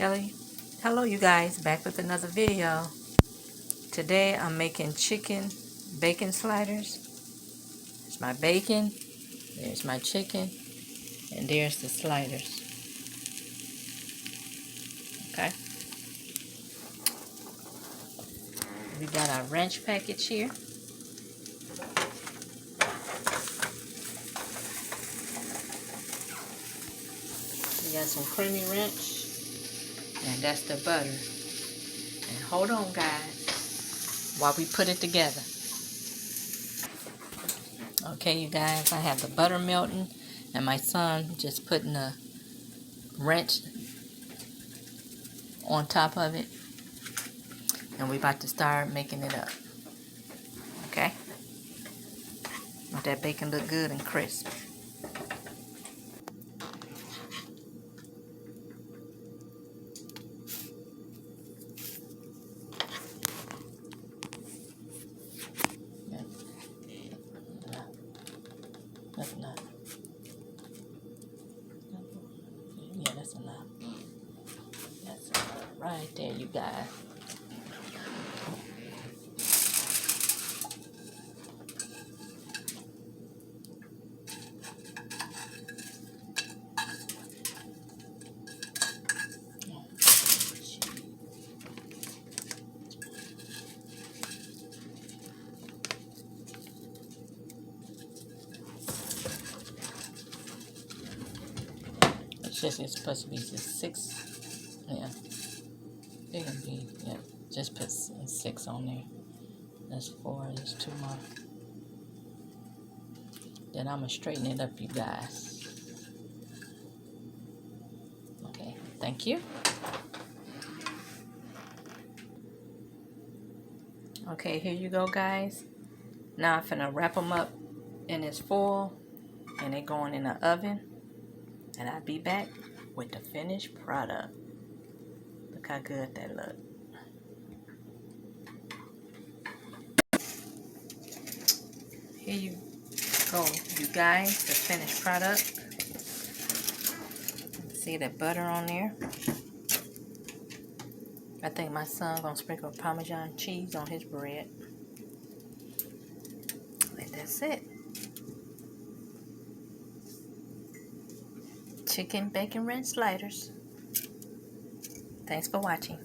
Hello, hello you guys, back with another video. Today I'm making chicken bacon sliders. There's my bacon, there's my chicken, and there's the sliders. Okay. We got our ranch package here. We got some creamy ranch, and that's the butter. And hold on guys, while we put it together. Okay you guys, I have the butter melting, and my son just putting the ranch on top of it. And we're about to start making it up. Okay? Let that bacon look good and crisp. Yeah. That's enough. Yeah, that's enough. That's enough right there, you guys. It's supposed to be just 6. Yeah. It can be, yeah. Just put 6 on there. That's 4. There's 2 more. Then I'm going to straighten it up, you guys. Okay. Thank you. Okay, here you go, guys. Now I'm finna wrap them up in this foil, and they're going in the oven. And I'll be back with the finished product. Look how good that look. Here you go, you guys, the finished product. See that butter on there? I think my son gonna sprinkle Parmesan cheese on his bread. And that's it. Chicken bacon ranch sliders. Thanks for watching.